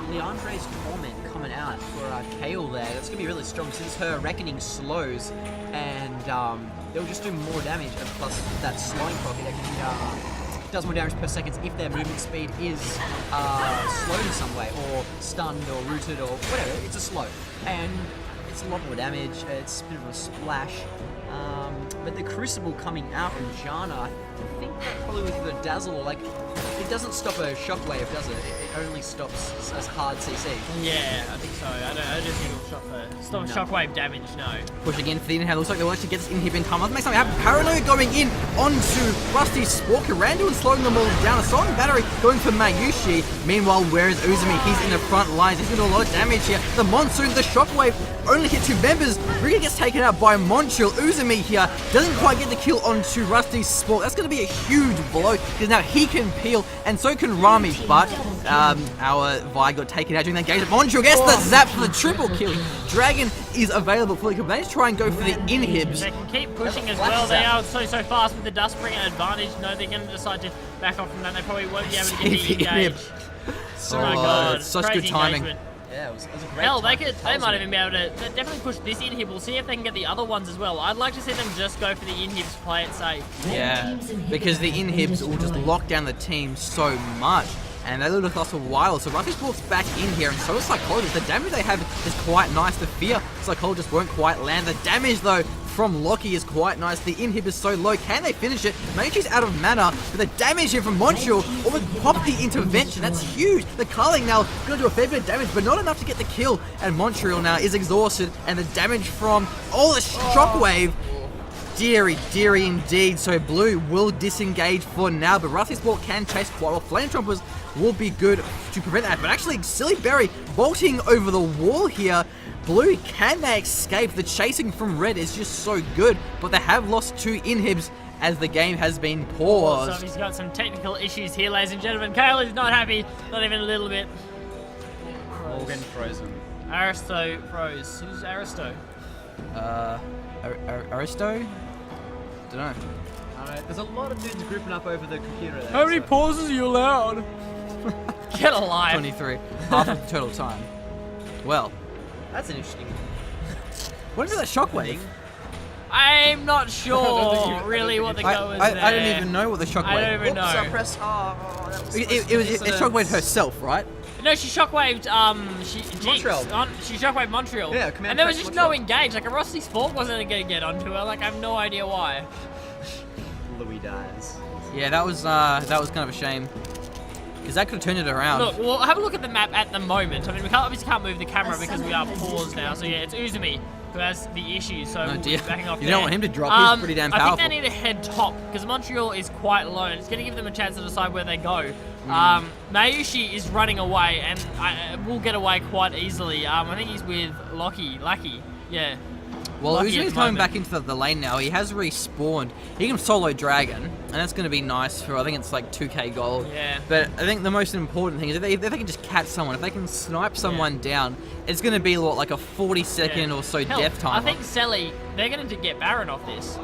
Leandre's Torment coming out for Kale there. That's going to be really strong since her Reckoning slows, and they'll just do more damage, and plus that slowing pocket actually does more damage per second if their movement speed is slowed in some way, or stunned, or rooted, or whatever. It's a slow, and it's a lot more damage. It's a bit of a splash. But the Crucible coming out from Janna, I think probably with the Dazzle, like, it doesn't stop a shockwave, does it? It only stops as hard CC. Yeah, I think so. I don't think it'll stop shockwave damage, no. Push again for the inhib. Looks like they'll actually get this inhib in time. Let's make something happen. Paranoia going in onto Rusty Spork. Randall and slowing them all down. Assault and Battery going for Mayushi. Meanwhile, where is Uzumi? He's in the front lines. He's doing a lot of damage here. The Monsoon, the shockwave only hit 2 members. Riga gets taken out by Montreal. Uzumi here doesn't quite get the kill onto Rusty Spork. That's going to be a huge blow because now he can peel and so can Rami, but our Vi got taken out during that game. Montreal gets the zap for the triple kill. Dragon is available fully. They just try and go for the inhibs. They can keep pushing as well. They are so fast with the Dust bringing an advantage. No, they're going to decide to back off from that. They probably won't be able to get the engage. Oh my god, such good timing. Engagement. Yeah, it was a great Hell, time. they might even be able to definitely push this inhib. We'll see if they can get the other ones as well. I'd like to see them just go for the inhibs, play it safe. Yeah, because the inhibs will just lock down the team so much. And they look us a while, so Rusty Spork's back in here, and so is Psychologist. The damage they have is quite nice. The Fear Psychologist won't quite land. The damage, though, from Lockie is quite nice. The inhib is so low. Can they finish it? Machi's out of mana, but the damage here from Montreal almost popped the intervention. That's huge. The Carling now going to do a fair bit of damage, but not enough to get the kill. And Montreal now is exhausted, and the damage from the shockwave. Deary indeed. So Blue will disengage for now, but Rusty Spork can chase quite well. Flame Trompers will be good to prevent that, but actually Silly Berry bolting over the wall here. Blue, can they escape? The chasing from Red is just so good, but they have lost 2 inhibs as the game has been paused. So he's got some technical issues here, ladies and gentlemen. Kale is not happy, not even a little bit. Morgan frozen. Aristo froze. Who's Aristo? Aristo? Don't know. There's a lot of dudes grouping up over the computer there. How many pauses are you allowed? Get alive. 23. Half of the total time. Well. That's an interesting. What is that shockwave? I'm not sure really what the go is there. I don't even know what the shockwave. I don't even know. I pressed that was It was shockwave herself, right? No, she shockwaved Montreal. She shockwaved Montreal. Yeah, command and there was press just Montreal. no engage. Like a Rusty Spork wasn't going to get onto her. Like I have no idea why. Louis dies. Yeah, that was kind of a shame. Because that could have turned it around. Look, we'll have a look at the map at the moment. I mean, we obviously can't move the camera because we are paused now. So yeah, it's Uzumi who has the issue. So we'll be backing off You don't want him to drop. He's pretty damn powerful. I think they need to head top because Montreal is quite low, and it's going to give them a chance to decide where they go. Mayushi is running away, and will get away quite easily. I think he's with Lucky. Yeah. Well, Lucky Uzumi's at the coming moment. back into the lane now. He has respawned. He can solo Dragon, and that's going to be nice for, I think it's like 2k gold. Yeah. But I think the most important thing is if they can just catch someone, if they can snipe someone down, it's going to be like a 40-second or so Hell, death timer. I think Celly, they're going to get Baron off this.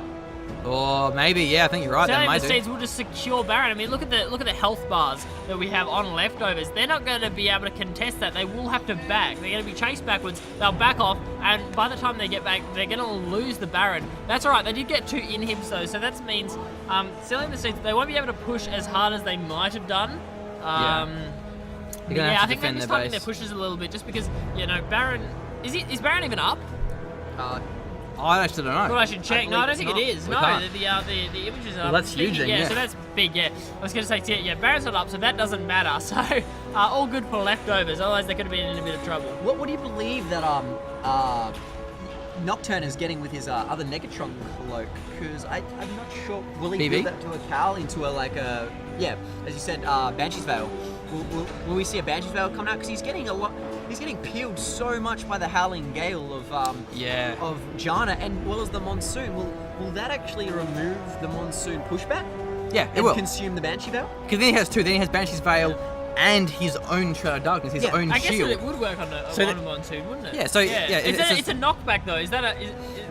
Or maybe, yeah, I think you're right. Celly They and might the do. Steeds will just secure Baron. I mean, look at the health bars that we have on Leftovers. They're not going to be able to contest that. They will have to back. They're going to be chased backwards. They'll back off, and by the time they get back, they're going to lose the Baron. That's all right. They did get 2 inhibs though, so that means Celly and the Steeds, they won't be able to push as hard as they might have done. They're gonna Yeah, have I to think they're defend just their timing their base. pushes a little bit, just because Baron is Baron even up? I actually don't know. Well, I should check. No, I don't think it believe is. it's No, not. the images are Well, that's huge then, yeah. So that's big, yeah. I was going to say, yeah, Barrett's not up, so that doesn't matter. So, all good for Leftovers. Otherwise, they could have been in a bit of trouble. What do you believe that Nocturne is getting with his other Negatron cloak? Because I'm not sure. Will he BB? build that to a Cal into as you said, Banshee's Veil? Will we see a Banshee's Veil coming out? Because he's getting He's getting peeled so much by the Howling Gale of Jana, and well as the Monsoon. Will that actually remove the Monsoon pushback? Yeah, it and will. consume the Banshee Veil? Because then he has two. Then he has Banshee's Veil and his own Shroud of Darkness, his own I guess shield. it would work on a Monsoon, wouldn't it? Yeah, so, yeah, it's a knockback though. Is that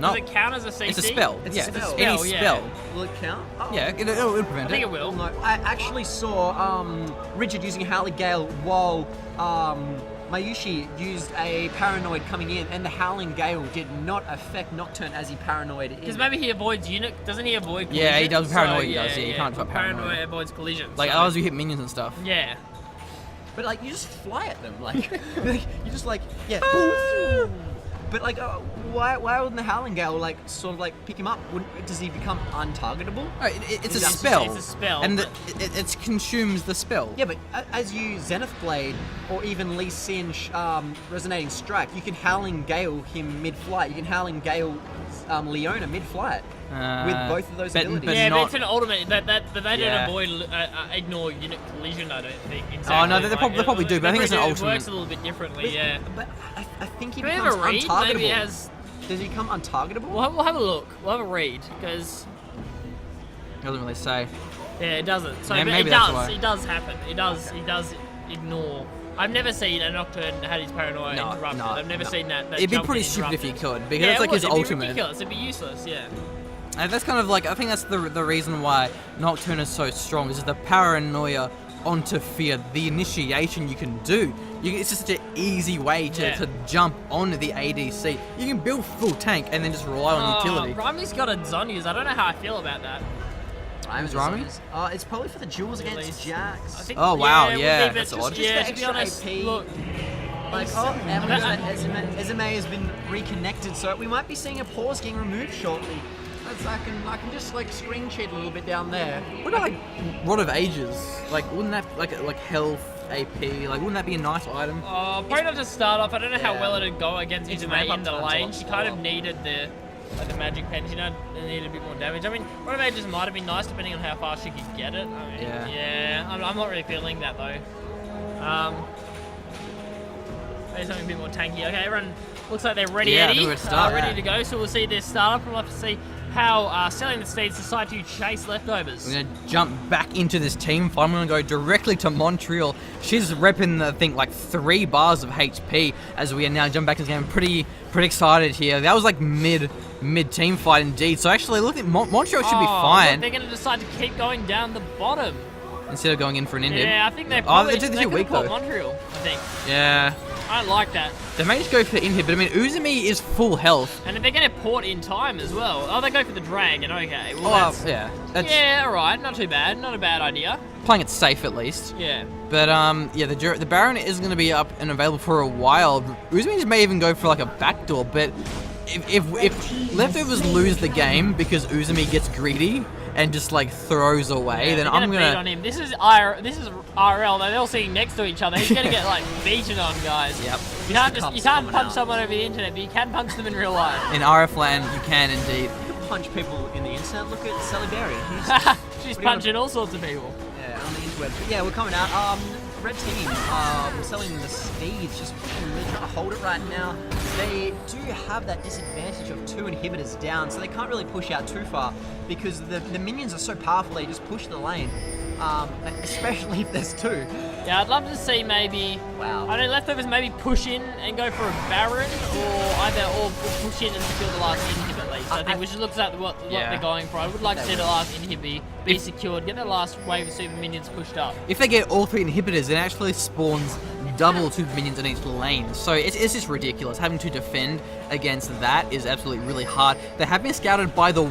does it count as a CC? It's a spell. It's yeah, a spell. Any Spell, yeah. spell. Will it count? Oh. Yeah, it'll prevent I think it will. No, I actually saw Richard using Howling Gale while Mayushi used a Paranoid coming in, and the Howling Gale did not affect Nocturne as he Paranoid in. Because maybe he avoids unit. Doesn't he avoid collision? Yeah, he does Paranoid, So, he does, yeah, you can't fight Paranoid. avoids collision. Like, so, otherwise you hit minions and stuff. Yeah. But like, you just fly at them, like you just like boom. But like, why wouldn't the Howling Gale like sort of like pick him up? Does he become untargetable? Oh, it's a It's spell. It's a spell, and but- it consumes the spell. Yeah, but as you Zenith Blade or even Lee Sin Resonating Strike, you can Howling Gale him mid-flight. You can Howling Gale Leona mid-flight with both of those abilities. but Yeah, not- but it's an ultimate. But they Yeah. don't ignore unit collision. I don't think. Exactly. Oh, no, they probably do, but I think it's an It ultimate. works a little bit differently. Yeah. But I think he Do we have becomes a read? untargetable. Maybe it has. Does he become untargetable? We'll have a look. We'll have a read because It doesn't really say. yeah, it doesn't. So Yeah, but maybe it that's does. why. It does happen. It does. It does ignore. I've never seen a Nocturne had his paranoia No, interrupted. no, I've never no. seen that. It'd be jump pretty get stupid if you interrupted. could, because Yeah, it's like it his would. It'd be ultimate. ridiculous. It'd be useless. Yeah. And that's kind of like, I think that's the reason why Nocturne is so strong, is just the paranoia onto fear, the initiation you can do. It's just such an easy way to jump on the ADC. You can build full tank and then just rely on utility. Ramy's got a Zonyas. I don't know how I feel about that. Who's Rami? It's probably for the duels against least. Jax. I think, Oh, wow, it would yeah, be, but that's odd. Just, yeah, Just to be the honest, extra AP. look, Like, Ezime has been reconnected, so we might be seeing a pause getting removed shortly. As I can just like screen cheat a little bit down there. What about like Rod of Ages? Like, wouldn't that like health AP? Like, wouldn't that be a nice item? probably not to start off. I don't know how well it'd go against It's Izuma ramp up in the time's a lane. lot She kind of slower. needed the magic pen. You know, it needed a bit more damage. I mean, Rod of Ages might have been nice depending on how fast she could get it. I mean, Yeah. I'm not really feeling that though. Maybe something a bit more tanky. Okay, everyone looks like they're ready, Yeah, I Eddie. think we're to start. Ready to go. So we'll see this start up. We'll have to see how Celly and the Steeds decide to chase Leftovers. We're gonna jump back into this team fight. I'm gonna go directly to Montreal. She's repping, I think, like 3 bars of HP as we are now jump back into the game. Pretty excited here. That was like mid team fight indeed. So actually, look at Montreal should be Look, fine they're going to decide to keep going down the bottom. instead of going in for an inhib. Yeah, I think they Oh, probably they're they too could weak have though. caught Montreal, I think. Yeah, I don't like that. they may just go for the inhib, but I mean, Uzumi is full health. And they're going to port in time as well. Oh, they go for the dragon. Okay. Well, Oh, that's, yeah, that's yeah, all right. Not too bad. Not a bad idea. playing it safe at least. Yeah. But yeah, the Baron is going to be up and available for a while. Uzumi may even go for like a backdoor, but if Leftovers lose the game because Uzumi gets greedy and just like throws away, Yeah, then they're I'm beat gonna. on him. This is RL. They're all sitting next to each other. He's gonna get like beaten on, guys. Yep. You can't punch someone over the internet, but you can punch them in real life. In RFlan, you can indeed. You can punch people in the internet. Look at Sally Berry. She's What do you punching all sorts of people. Yeah, on the interweb. But yeah, we're coming out. Red team, selling the Steeds, just they're trying to hold it right now. They do have that disadvantage of 2 inhibitors down, so they can't really push out too far because the minions are so powerful. They just push the lane, especially if there's 2. Yeah, I'd love to see maybe. Wow. I know Leftovers maybe push in and go for a Baron, or push in and secure the last inhib at least. I think we should look at what Yeah. they're going for. I would like to see the last inhib be secured, get the last wave of super minions pushed up. If they get all 3 inhibitors, it actually spawns double 2 minions in each lane. So it's just ridiculous. Having to defend against that is absolutely really hard. They have been scouted by the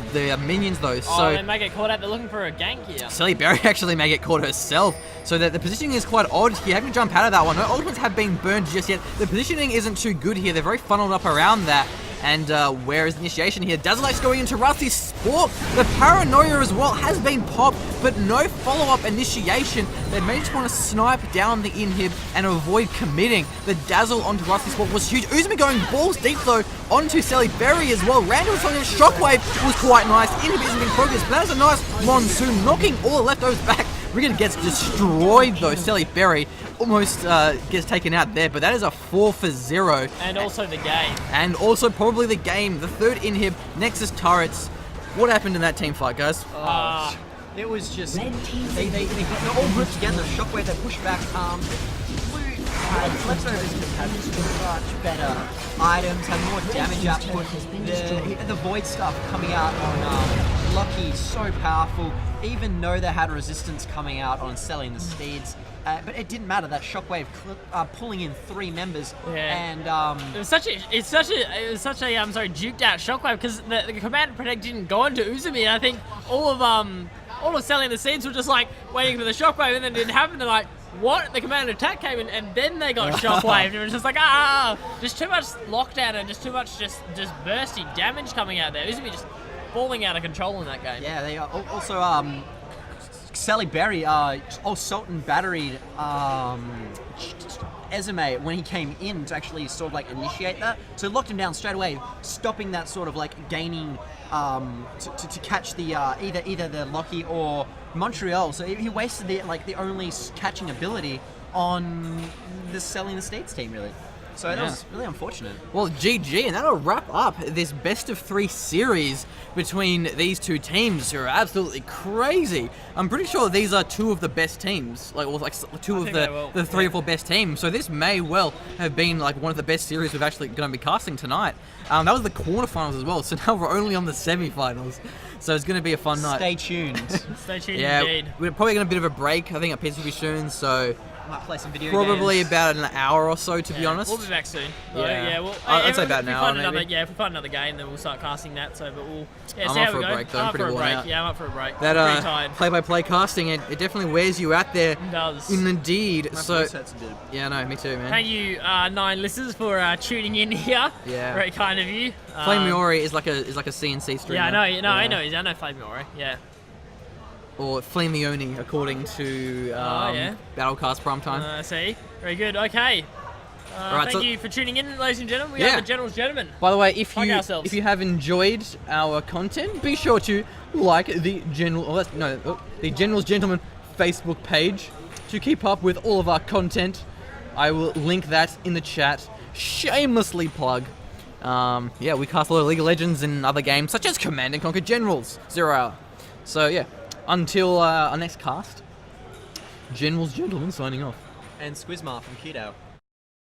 minions though, so They may get caught out. They're looking for a gank here. Celly Berry actually may get caught herself. So that the positioning is quite odd here. Having to jump out of that one. No ultimates have been burned just yet. The positioning isn't too good here. They're very funneled up around that. And where is the initiation here? Dazzleite's going into Rusty Sport. The Paranoia as well has been popped, but no follow-up initiation. They may just want to snipe down the inhib and avoid committing. The Dazzle onto Rusty Sport was huge. Uzumi going balls deep though onto Celly Berry as well. Randall was on a Shockwave was quite nice. Inhib isn't being focused, but that is a nice Monsoon knocking all the Leftovers back. Riggin gets destroyed though. Celly Berry almost gets taken out there, but that is a 4 for 0. And also the game. And also probably the game. The third inhib, Nexus turrets. What happened in that team fight, guys? It was just they all grouped together. Shockwave, they pushed back. Leftovers just had much better items, had more damage output. The void stuff coming out on Lucky, so powerful. Even though they had resistance coming out on Celly and the Steeds. But it didn't matter. That Shockwave pulling in 3 members, and it was such a juked out Shockwave because the command and protect didn't go into Uzumi. And I think all of Celly and the Seeds were just like waiting for the Shockwave, and then it didn't happen. They're like, what? The command and attack came in, and then they got Shockwave. It was just like just too much lockdown and just too much just bursty damage coming out there. Uzumi just falling out of control in that game. Yeah, they also Celly Berry, Salt and Battery, Ezume when he came in to actually sort of like initiate that. So locked him down straight away, stopping that sort of like gaining to catch the either the Locky or Montreal. So he wasted the only catching ability on the Celly and the States team really. So that was really unfortunate. Well, GG, and that'll wrap up this best of 3 series between these two teams who are absolutely crazy. I'm pretty sure these are 2 of the best teams, two of the 3 or 4 best teams. So this may well have been like one of the best series we've actually going to be casting tonight. That was the quarterfinals as well, so now we're only on the semifinals. So it's going to be a fun night. Stay tuned. Stay tuned indeed. We're probably going to a bit of a break. I think our pizza will be soon, so... Might play some video probably games. about an hour or so, to be honest. We'll be back soon. I'd say about an hour, maybe. If we find another game, then we'll start casting that. So, but we'll see I'm how up for we a go. break, though. I'm pretty worn out. Yeah, I'm up for a break. That I'm pretty tired. play-by-play casting, it definitely wears you out there. It does. Indeed. My So voice hurts a bit. yeah, no, me too, man. Thank you, 9 listeners, for tuning in here. Yeah. Very kind of you. Flame Miori is like a CNC streamer. Yeah, I know. I know Flame Miori. Yeah. Or Flameoni, according to Battlecast Primetime. I see. Very good. Okay. Right, thank you for tuning in, ladies and gentlemen. We are the General's Gentlemen. By the way, if ourselves. you have enjoyed our content, be sure to like the the General's Gentlemen Facebook page to keep up with all of our content. I will link that in the chat. Shamelessly plug. We cast a lot of League of Legends and other games such as Command and Conquer Generals 0 Hour. So yeah, until our next cast, General's Gentlemen signing off. And Squizmar from Keto.